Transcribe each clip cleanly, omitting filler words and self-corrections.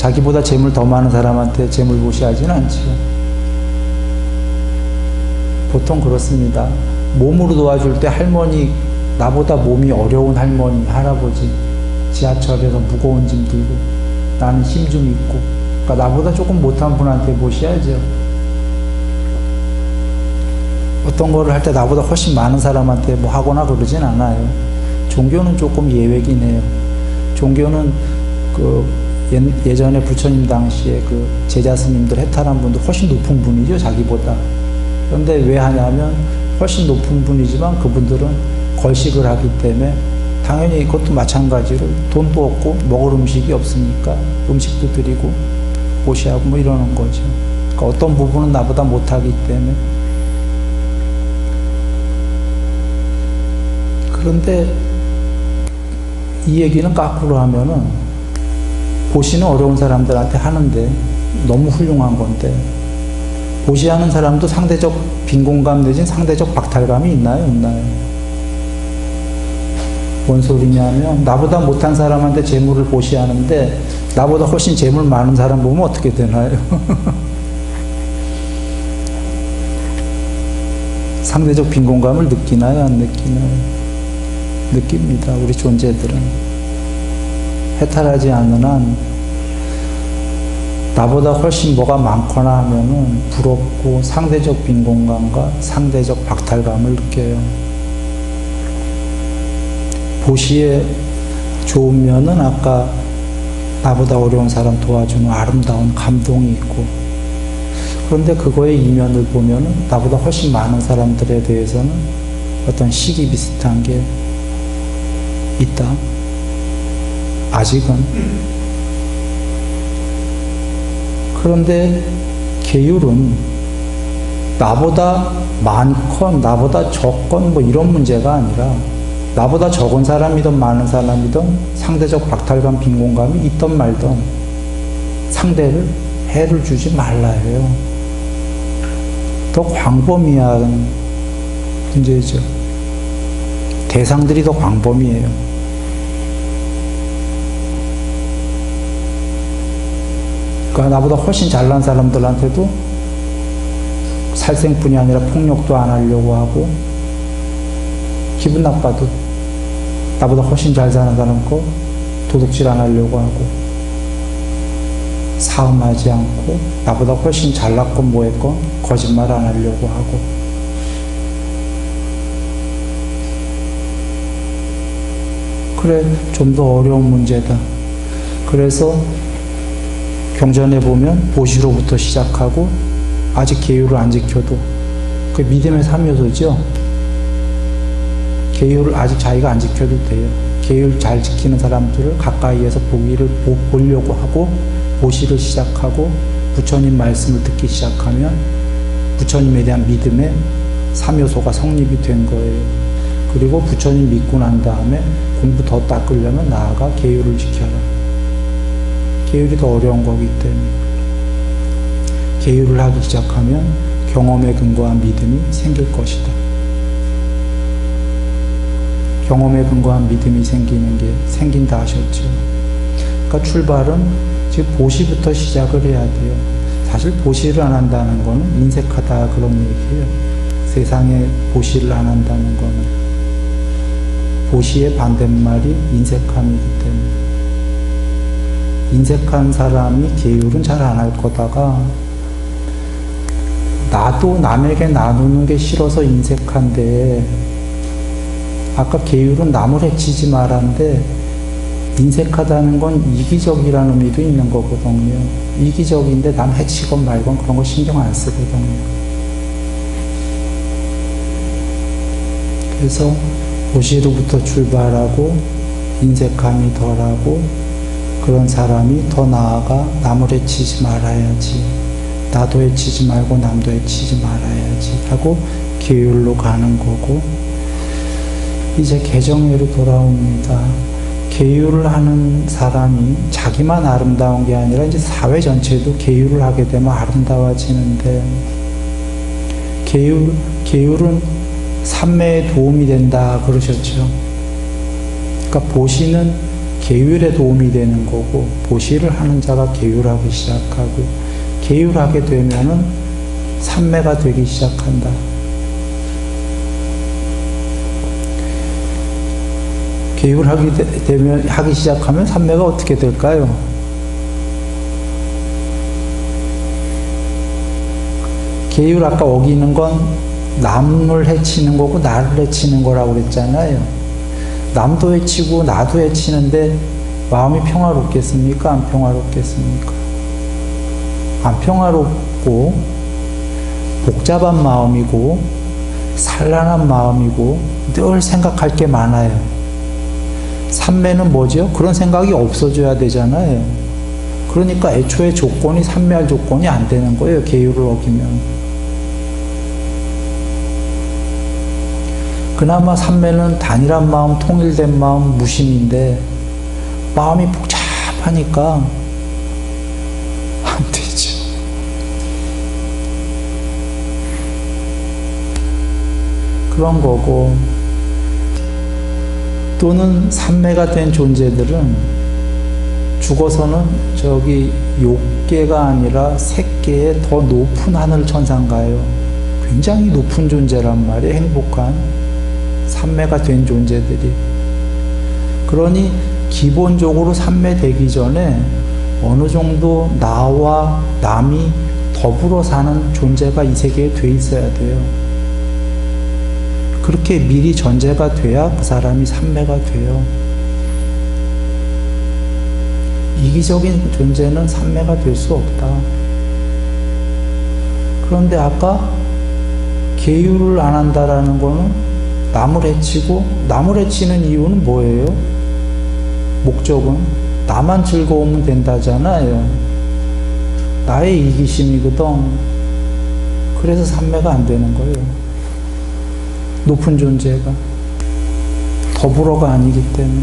자기보다 재물 더 많은 사람한테 재물 보시하지는 않죠. 보통 그렇습니다. 몸으로 도와줄 때 할머니, 나보다 몸이 어려운 할머니, 할아버지, 지하철에서 무거운 짐 들고 나는 힘 좀 있고, 그러니까 나보다 조금 못한 분한테 보셔야죠. 어떤 거를 할 때 나보다 훨씬 많은 사람한테 뭐 하거나 그러진 않아요. 종교는 조금 예외긴 해요. 종교는 예전에 부처님 당시에 제자 스님들 해탈한 분도 훨씬 높은 분이죠, 자기보다. 그런데 왜 하냐면 훨씬 높은 분이지만 그분들은 걸식을 하기 때문에 당연히 이것도 마찬가지로 돈도 없고 먹을 음식이 없으니까 음식도 드리고 보시하고 뭐 이러는 거죠. 그러니까 어떤 부분은 나보다 못하기 때문에. 그런데 이 얘기는 거꾸로 하면은 보시는 어려운 사람들한테 하는데 너무 훌륭한 건데, 보시하는 사람도 상대적 빈곤감 내진 상대적 박탈감이 있나요? 없나요? 뭔 소리냐면 나보다 못한 사람한테 재물을 보시하는데 나보다 훨씬 재물 많은 사람 보면 어떻게 되나요? 상대적 빈곤감을 느끼나요? 안 느끼나요? 느낍니다. 우리 존재들은 해탈하지 않는 한 나보다 훨씬 뭐가 많거나 하면은 부럽고 상대적 빈곤감과 상대적 박탈감을 느껴요. 보시에 좋은 면은 아까 나보다 어려운 사람 도와주는 아름다운 감동이 있고, 그런데 그거의 이면을 보면은 나보다 훨씬 많은 사람들에 대해서는 어떤 시기 비슷한 게 있다. 아직은. 그런데 계율은 나보다 많건 나보다 적건 뭐 이런 문제가 아니라 나보다 적은 사람이든 많은 사람이든 상대적 박탈감, 빈곤감이 있던 말든 상대를 해를 주지 말라 해요. 더 광범위한 문제죠. 대상들이 더 광범위해요. 그러니까 나보다 훨씬 잘난 사람들한테도 살생뿐이 아니라 폭력도 안 하려고 하고, 기분 나빠도 나보다 훨씬 잘 사는 사람 거 도둑질 안 하려고 하고, 사음하지 않고 나보다 훨씬 잘났건 뭐했건 거짓말 안 하려고 하고. 그래, 좀 더 어려운 문제다. 그래서 경전에 보면 보시로부터 시작하고 아직 계율을 안 지켜도 그 믿음의 3요소죠. 계율을 아직 자기가 안 지켜도 돼요. 계율 잘 지키는 사람들을 가까이에서 보려고 하고 보시를 시작하고 부처님 말씀을 듣기 시작하면 부처님에 대한 믿음의 3요소가 성립이 된 거예요. 그리고 부처님 믿고 난 다음에 공부 더 닦으려면 나아가 계율을 지켜라. 계율이 더 어려운 거기 때문에 계율을 하기 시작하면 경험에 근거한 믿음이 생길 것이다. 경험에 근거한 믿음이 생긴다 하셨죠. 그러니까 출발은 지금 보시부터 시작을 해야 돼요. 사실 보시를 안 한다는 거는 인색하다 그런 얘기예요. 세상에 보시를 안 한다는 거는 보시의 반대말이 인색함이기 때문에. 인색한 사람이 계율은 잘 안 할 거다가 나도 남에게 나누는 게 싫어서 인색한데, 아까 계율은 남을 해치지 말한데 인색하다는 건 이기적이라는 의미도 있는 거거든요. 이기적인데 남 해치건 말건 그런 거 신경 안 쓰거든요. 그래서 보시로부터 출발하고 인색함이 덜하고 그런 사람이 더 나아가 남을 해치지 말아야지, 나도 해치지 말고 남도 해치지 말아야지 하고 계율로 가는 거고, 이제 개정회로 돌아옵니다. 계율을 하는 사람이 자기만 아름다운 게 아니라 이제 사회 전체도 계율을 하게 되면 아름다워지는데, 계율은 삼매에 도움이 된다 그러셨죠. 그러니까 보시는 계율에 도움이 되는 거고, 보시를 하는 자가 계율하기 시작하고, 계율하게 되면은 삼매가 되기 시작한다. 하기 시작하면 삼매가 어떻게 될까요? 계율 아까 어기는 건 남을 해치는 거고 나를 해치는 거라고 그랬잖아요. 남도 해치고 나도 해치는데 마음이 평화롭겠습니까? 안 평화롭겠습니까? 안 평화롭고 복잡한 마음이고 산란한 마음이고 늘 생각할 게 많아요. 삼매는 뭐죠? 그런 생각이 없어져야 되잖아요. 그러니까 애초에 조건이 삼매할 조건이 안 되는 거예요. 계율을 어기면. 그나마 삼매는 단일한 마음, 통일된 마음, 무심인데 마음이 복잡하니까 안 되죠. 그런 거고, 또는 삼매가 된 존재들은 죽어서는 저기 욕계가 아니라 색계의 더 높은 하늘 천상 가요. 굉장히 높은 존재란 말이에요. 행복한 삼매가 된 존재들이. 그러니 기본적으로 삼매 되기 전에 어느 정도 나와 남이 더불어 사는 존재가 이 세계에 돼 있어야 돼요. 그렇게 미리 전제가 돼야 그 사람이 삼매가 돼요. 이기적인 존재는 삼매가 될 수 없다. 그런데 아까 계율을 안 한다라는 거는 남을 해치고, 남을 해치는 이유는 뭐예요? 목적은 나만 즐거우면 된다잖아요. 나의 이기심이거든. 그래서 삼매가 안 되는 거예요. 높은 존재가 더불어가 아니기 때문에.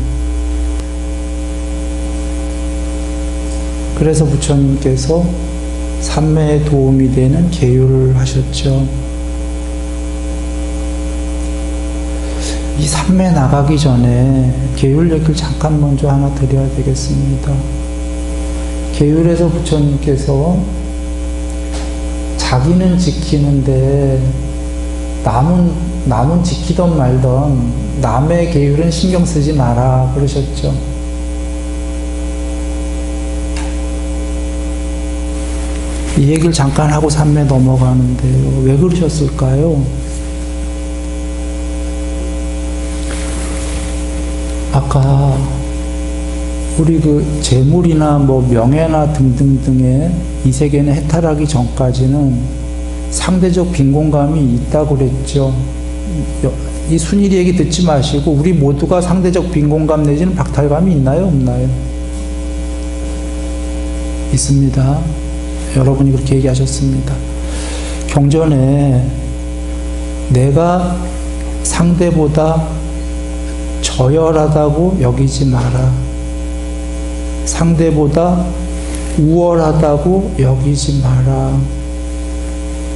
그래서 부처님께서 삼매에 도움이 되는 계율을 하셨죠. 이 삼매 나가기 전에 계율 얘기를 잠깐 먼저 하나 드려야 되겠습니다. 계율에서 부처님께서 자기는 지키는데 남은 지키던 말던 남의 계율은 신경 쓰지 마라 그러셨죠. 이 얘기를 잠깐 하고 삼매 넘어가는데요. 왜 그러셨을까요? 아까 우리 그 재물이나 뭐 명예나 등등등의 이 세계는 해탈하기 전까지는 상대적 빈곤감이 있다고 그랬죠. 이 순일 얘기 듣지 마시고 우리 모두가 상대적 빈곤감 내지는 박탈감이 있나요? 없나요? 있습니다. 여러분이 그렇게 얘기하셨습니다. 경전에 내가 상대보다 저열하다고 여기지 마라. 상대보다 우월하다고 여기지 마라.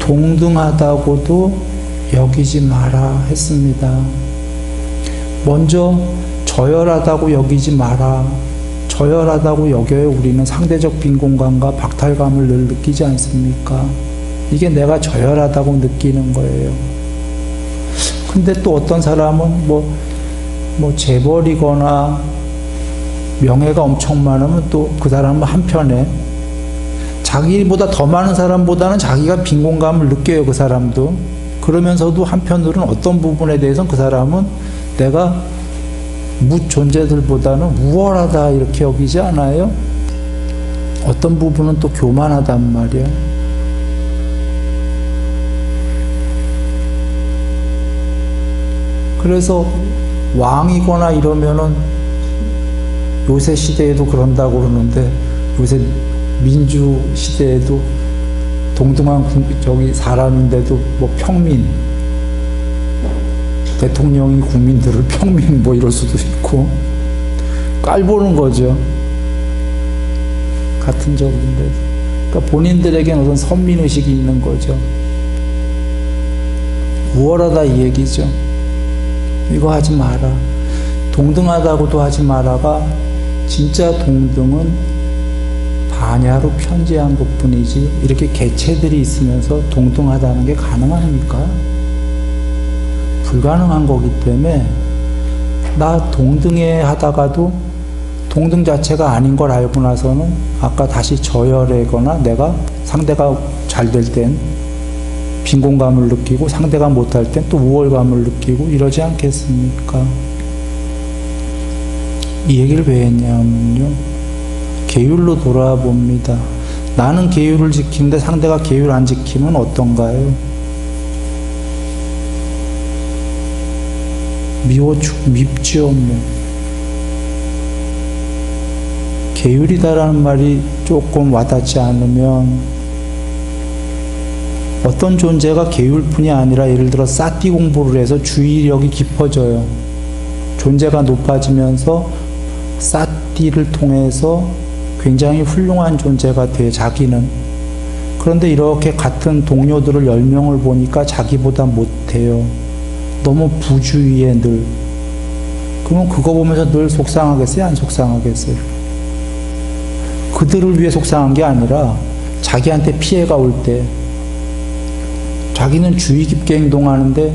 동등하다고도 여기지 마라 했습니다. 먼저 저열하다고 여기지 마라. 저열하다고 여겨요. 우리는 상대적 빈곤감과 박탈감을 늘 느끼지 않습니까? 이게 내가 저열하다고 느끼는 거예요. 근데 또 어떤 사람은 뭐 재벌이거나 명예가 엄청 많으면 또 그 사람은 한편에 자기보다 더 많은 사람보다는 자기가 빈곤감을 느껴요. 그 사람도. 그러면서도 한편으로는 어떤 부분에 대해서는 그 사람은 내가 존재들보다는 우월하다 이렇게 여기지 않아요? 어떤 부분은 또 교만하단 말이야. 그래서 왕이거나 이러면은 요새 시대에도 그런다고 그러는데, 요새 민주 시대에도 동등한 사람인데도 뭐 평민, 대통령이 국민들을 평민 뭐 이럴 수도 있고 깔보는 거죠. 같은 적인데. 그러니까 본인들에게는 어떤 선민의식이 있는 거죠. 우월하다 이 얘기죠. 이거 하지 마라. 동등하다고도 하지 마라가 진짜 동등은 반야로 편재한 것뿐이지 이렇게 개체들이 있으면서 동등하다는 게 가능합니까? 불가능한 거기 때문에 나 동등해 하다가도 동등 자체가 아닌 걸 알고 나서는 아까 다시 저열하거나 내가 상대가 잘 될 땐 빈곤감을 느끼고 상대가 못할 땐 또 우월감을 느끼고 이러지 않겠습니까? 이 얘기를 왜 했냐면요. 계율로 돌아봅니다. 나는 계율을 지키는데 상대가 계율 안 지키면 어떤가요? 밉지요, 뭐. 계율이다라는 말이 조금 와닿지 않으면 어떤 존재가 계율뿐이 아니라 예를 들어 사띠 공부를 해서 주의력이 깊어져요. 존재가 높아지면서 사띠를 통해서 굉장히 훌륭한 존재가 돼, 자기는. 그런데 이렇게 같은 동료들을 10명을 보니까 자기보다 못해요. 너무 부주의해 늘. 그러면 그거 보면서 늘 속상하겠어요? 안 속상하겠어요? 그들을 위해 속상한 게 아니라 자기한테 피해가 올 때 자기는 주의 깊게 행동하는데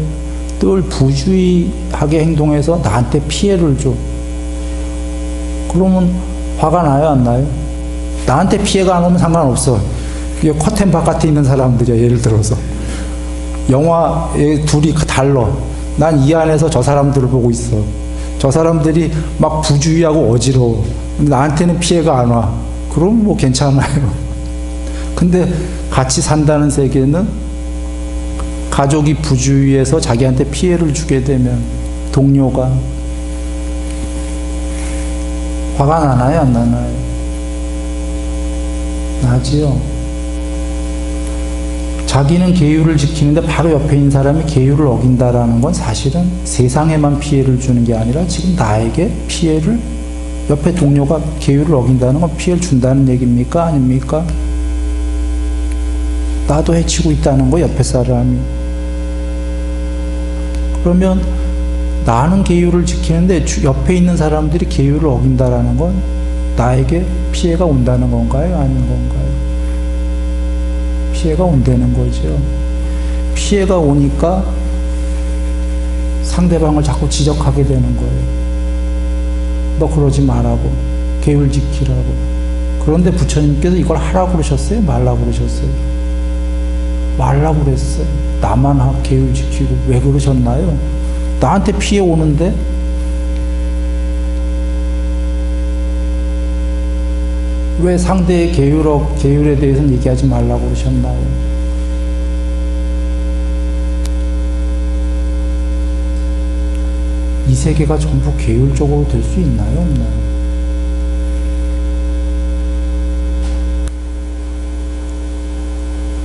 늘 부주의하게 행동해서 나한테 피해를 줘. 그러면 화가 나요, 안 나요? 나한테 피해가 안 오면 상관없어. 이게 커튼 바깥에 있는 사람들이야, 예를 들어서. 영화에 둘이 달라. 난 이 안에서 저 사람들을 보고 있어. 저 사람들이 막 부주의하고 어지러워. 나한테는 피해가 안 와. 그럼 뭐 괜찮아요. 근데 같이 산다는 세계는 가족이 부주의해서 자기한테 피해를 주게 되면 동료가 화가 나나요, 안 나나요? 나지요. 자기는 계율을 지키는데 바로 옆에 있는 사람이 계율을 어긴다라는 건 사실은 세상에만 피해를 주는 게 아니라 지금 나에게 피해를, 옆에 동료가 계율을 어긴다는 건 피해를 준다는 얘기입니까? 아닙니까? 나도 해치고 있다는 거, 옆에 사람이. 그러면 나는 계율을 지키는데 옆에 있는 사람들이 계율을 어긴다라는 건 나에게 피해가 온다는 건가요? 아닌 건가요? 피해가 온다는 거죠. 피해가 오니까 상대방을 자꾸 지적하게 되는 거예요. 너 그러지 말라고, 계율 지키라고. 그런데 부처님께서 이걸 하라고 그러셨어요? 말라고 그러셨어요? 말라고 그랬어요. 나만 계율 지키고. 왜 그러셨나요? 나한테 피해 오는데 왜 상대의 계율에 대해서는 얘기하지 말라고 그러셨나요? 이 세계가 전부 계율적으로 될 수 있나요? 없나요?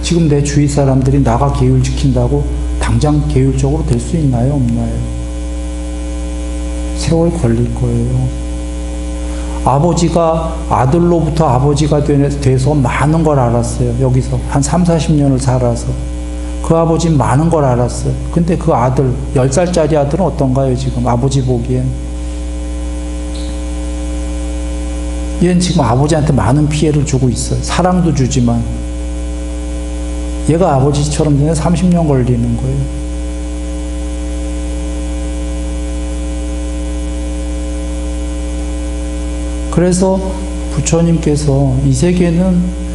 지금 내 주위 사람들이 나가 계율 지킨다고 당장 계율적으로 될 수 있나요? 없나요? 세월 걸릴 거예요. 아버지가 아들로부터 아버지가 돼서 많은 걸 알았어요. 여기서 한 3, 40년을 살아서. 그 아버지는 많은 걸 알았어요. 근데 그 아들, 10살짜리 아들은 어떤가요, 지금? 아버지 보기엔. 얘는 지금 아버지한테 많은 피해를 주고 있어요. 사랑도 주지만. 얘가 아버지처럼 되면 30년 걸리는 거예요. 그래서 부처님께서 이 세계는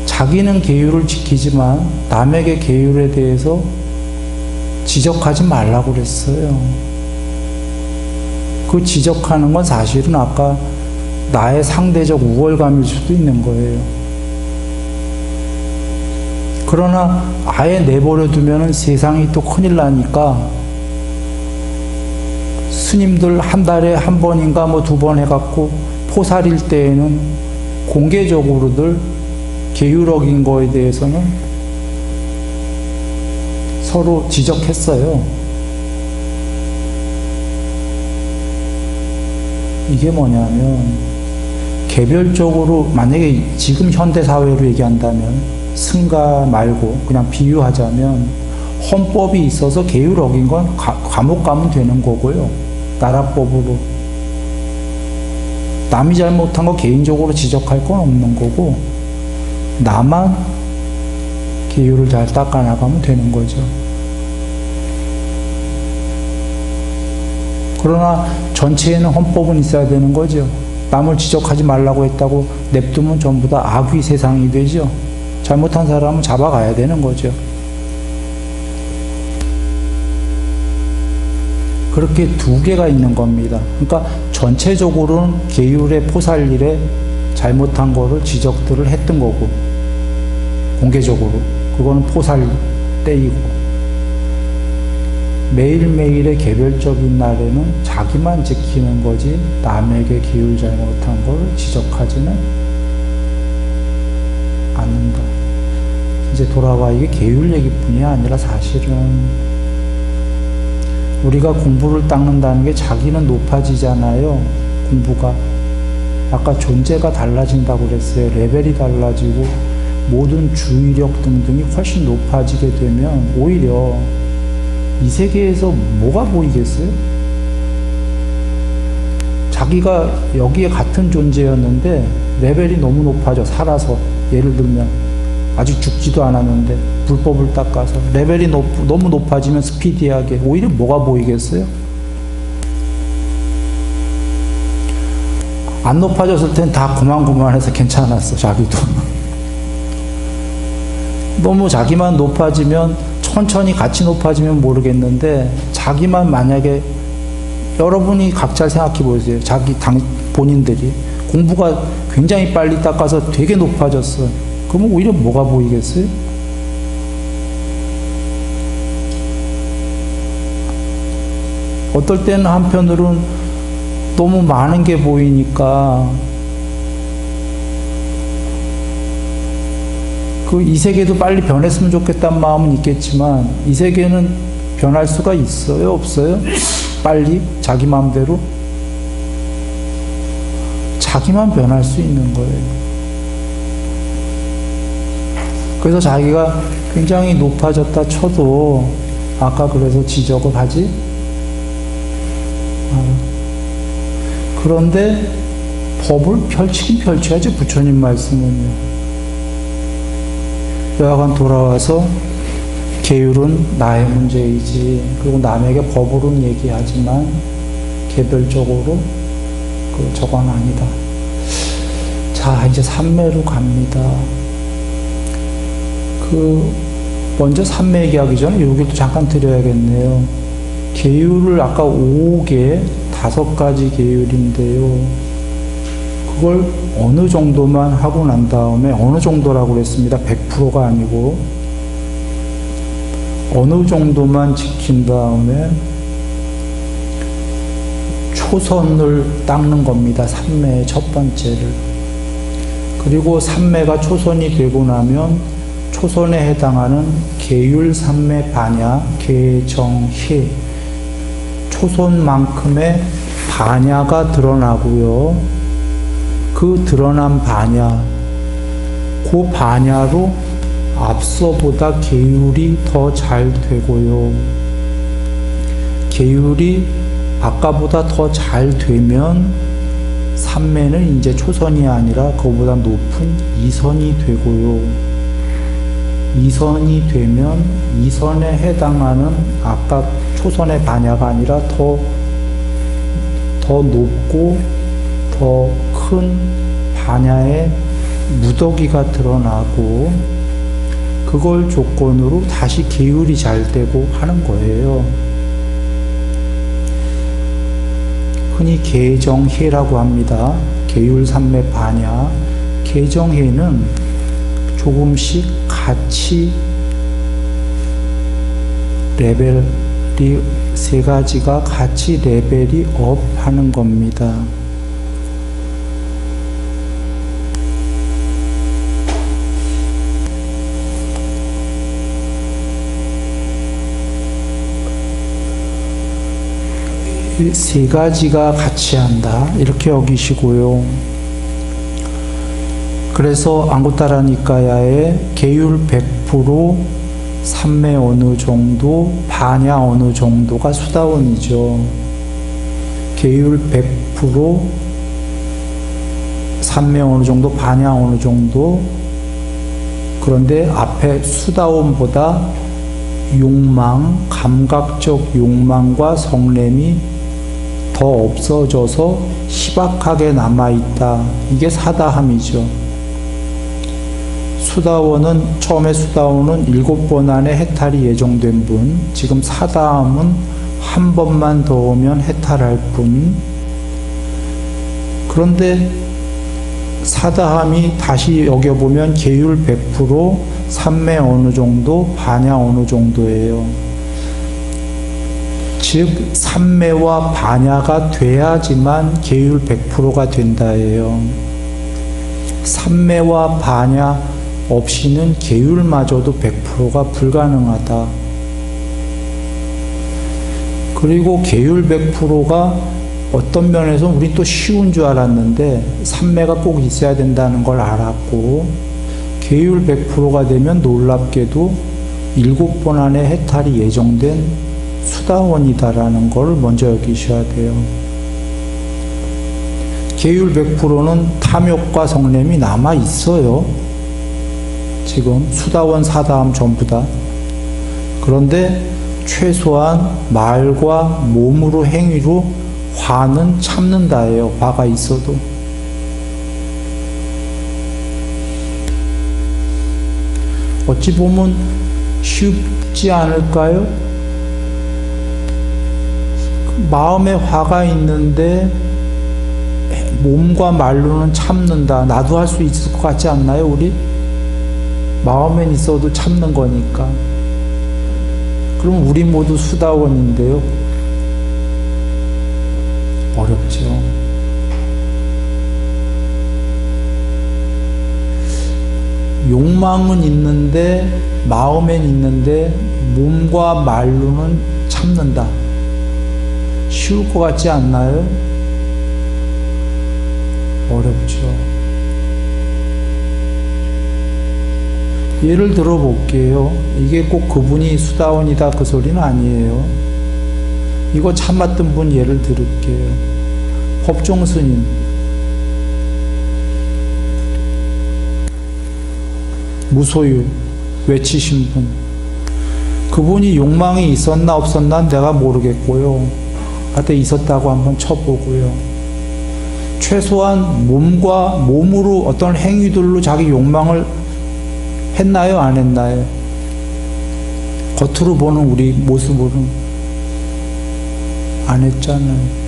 자기는 계율을 지키지만 남에게 계율에 대해서 지적하지 말라고 그랬어요. 그 지적하는 건 사실은 아까 나의 상대적 우월감일 수도 있는 거예요. 그러나 아예 내버려 두면은 세상이 또 큰일 나니까 스님들 한 달에 한 번인가 뭐 2번 해갖고 포살일 때에는 공개적으로들 계율 어긴 거에 대해서는 서로 지적했어요. 이게 뭐냐면 개별적으로 만약에 지금 현대사회로 얘기한다면 승가 말고 그냥 비유하자면 헌법이 있어서 계율 어긴 건 감옥 가면 되는 거고요. 나라법으로. 남이 잘못한 거 개인적으로 지적할 건 없는 거고, 나만 계율을 잘 닦아나가면 되는 거죠. 그러나 전체에는 헌법은 있어야 되는 거죠. 남을 지적하지 말라고 했다고 냅두면 전부 다 악의 세상이 되죠. 잘못한 사람은 잡아가야 되는 거죠. 그렇게 두 개가 있는 겁니다. 그러니까 전체적으로는 계율의 포살일에 잘못한 거를 지적들을 했던 거고, 공개적으로 그거는 포살 때이고, 매일매일의 개별적인 날에는 자기만 지키는 거지 남에게 계율 잘못한 걸 지적하지는 않는다. 이제 돌아와 이게 계율 얘기뿐이 아니라 사실은 우리가 공부를 닦는다는 게 자기는 높아지잖아요. 공부가 아까 존재가 달라진다고 그랬어요. 레벨이 달라지고 모든 주의력 등등이 훨씬 높아지게 되면 오히려 이 세계에서 뭐가 보이겠어요? 자기가 여기에 같은 존재였는데 레벨이 너무 높아져. 살아서 예를 들면 아직 죽지도 않았는데 불법을 닦아서 레벨이 너무 높아지면 스피디하게 오히려 뭐가 보이겠어요? 안 높아졌을 땐 다 고만고만해서 괜찮았어. 자기도 너무 자기만 높아지면 천천히 같이 높아지면 모르겠는데, 자기만 만약에 여러분이 각자 생각해 보세요. 본인들이 공부가 굉장히 빨리 닦아서 되게 높아졌어. 그러면 오히려 뭐가 보이겠어요? 어떨 때는 한편으로는 너무 많은 게 보이니까 이 세계도 빨리 변했으면 좋겠다는 마음은 있겠지만, 이 세계는 변할 수가 있어요? 없어요? 빨리? 자기 마음대로? 자기만 변할 수 있는 거예요. 그래서 자기가 굉장히 높아졌다 쳐도 아까 그래서 지적을 하지? 그런데 법을 펼치긴 펼쳐야지. 부처님 말씀은요. 여하간 돌아와서 계율은 나의 문제이지, 그리고 남에게 법으로는 얘기하지만 개별적으로 저건 아니다. 자, 이제 삼매로 갑니다. 먼저 삼매 얘기하기 전에 이 얘기도 잠깐 드려야겠네요. 계율을 아까 5개, 5가지 계율인데요. 그걸 어느 정도만 하고 난 다음에, 어느 정도라고 그랬습니다. 100%가 아니고 어느 정도만 지킨 다음에 초선을 닦는 겁니다. 삼매의 첫 번째를. 그리고 삼매가 초선이 되고 나면 초선에 해당하는 계율 삼매 반야, 계정희, 초선만큼의 반야가 드러나고요. 그 드러난 반야, 그 반야로 앞서보다 계율이 더 잘 되고요. 계율이 아까보다 더 잘 되면 삼매는 이제 초선이 아니라 그보다 높은 이선이 되고요. 이선이 되면 이선에 해당하는 아까 초선의 반야가 아니라 더 높고 더 큰 반야의 무더기가 드러나고, 그걸 조건으로 다시 계율이 잘 되고 하는 거예요. 흔히 계정해라고 합니다. 계율 삼매 반야. 계정해는 조금씩 같이 레벨이 3가지가 같이 레벨이 업 하는 겁니다. 세 가지가 같이 한다, 이렇게 여기시고요. 그래서 앙구타라 니까야의 계율 100%, 삼매 어느 정도, 반야 어느 정도가 수다원이죠. 계율 100%, 삼매 어느 정도, 반야 어느 정도. 그런데 앞에 수다원보다 욕망, 감각적 욕망과 성냄이 더 없어져서 희박하게 남아있다. 이게 사다함이죠. 수다원은, 처음에 수다원은 7번 안에 해탈이 예정된 분, 지금 사다함은 한 번만 더 오면 해탈할 분. 그런데 사다함이 다시 여겨보면 계율 100%, 삼매 어느 정도, 반야 어느 정도예요. 즉 삼매와 반야가 돼야지만 계율 100%가 된다예요. 삼매와 반야 없이는 계율마저도 100%가 불가능하다. 그리고 계율 100%가 어떤 면에서 우리 또 쉬운 줄 알았는데 삼매가 꼭 있어야 된다는 걸 알았고, 계율 100%가 되면 놀랍게도 7번 안에 해탈이 예정된 수다원이다라는 걸 먼저 여기셔야 돼요. 계율 100%는 탐욕과 성냄이 남아 있어요. 지금 수다원, 사다함 전부 다. 그런데 최소한 말과 몸으로, 행위로 화는 참는다예요. 화가 있어도. 어찌 보면 쉽지 않을까요? 마음에 화가 있는데 몸과 말로는 참는다. 나도 할 수 있을 것 같지 않나요, 우리? 마음엔 있어도 참는 거니까. 그럼 우리 모두 수다원인데요. 어렵죠. 욕망은 있는데, 마음엔 있는데 몸과 말로는 참는다. 쉬울 것 같지 않나요? 어렵죠. 예를 들어 볼게요. 이게 꼭 그분이 수다원이다 그 소리는 아니에요. 이거 참았던 분 예를 들을게요. 법종 스님. 무소유 외치신 분. 그분이 욕망이 있었나 없었나 내가 모르겠고요. 하여튼 있었다고 한번 쳐보고요. 최소한 몸으로 어떤 행위들로 자기 욕망을 했나요? 안 했나요? 겉으로 보는 우리 모습으로는 안 했잖아요.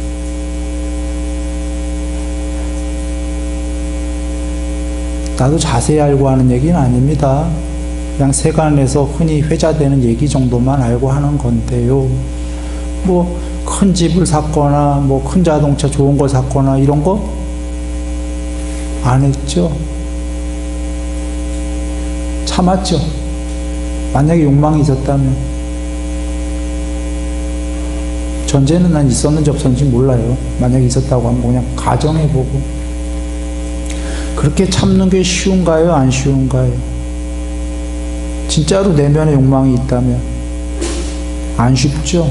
나도 자세히 알고 하는 얘기는 아닙니다. 그냥 세간에서 흔히 회자되는 얘기 정도만 알고 하는 건데요. 뭐 큰 집을 샀거나 뭐 큰 자동차 좋은 거 샀거나 이런 거 안 했죠. 참았죠. 만약에 욕망이 있었다면. 전제는 난 있었는지 없었는지 몰라요. 만약에 있었다고 하면 그냥 가정해보고. 그렇게 참는 게 쉬운가요? 안 쉬운가요? 진짜로 내면에 욕망이 있다면 안 쉽죠.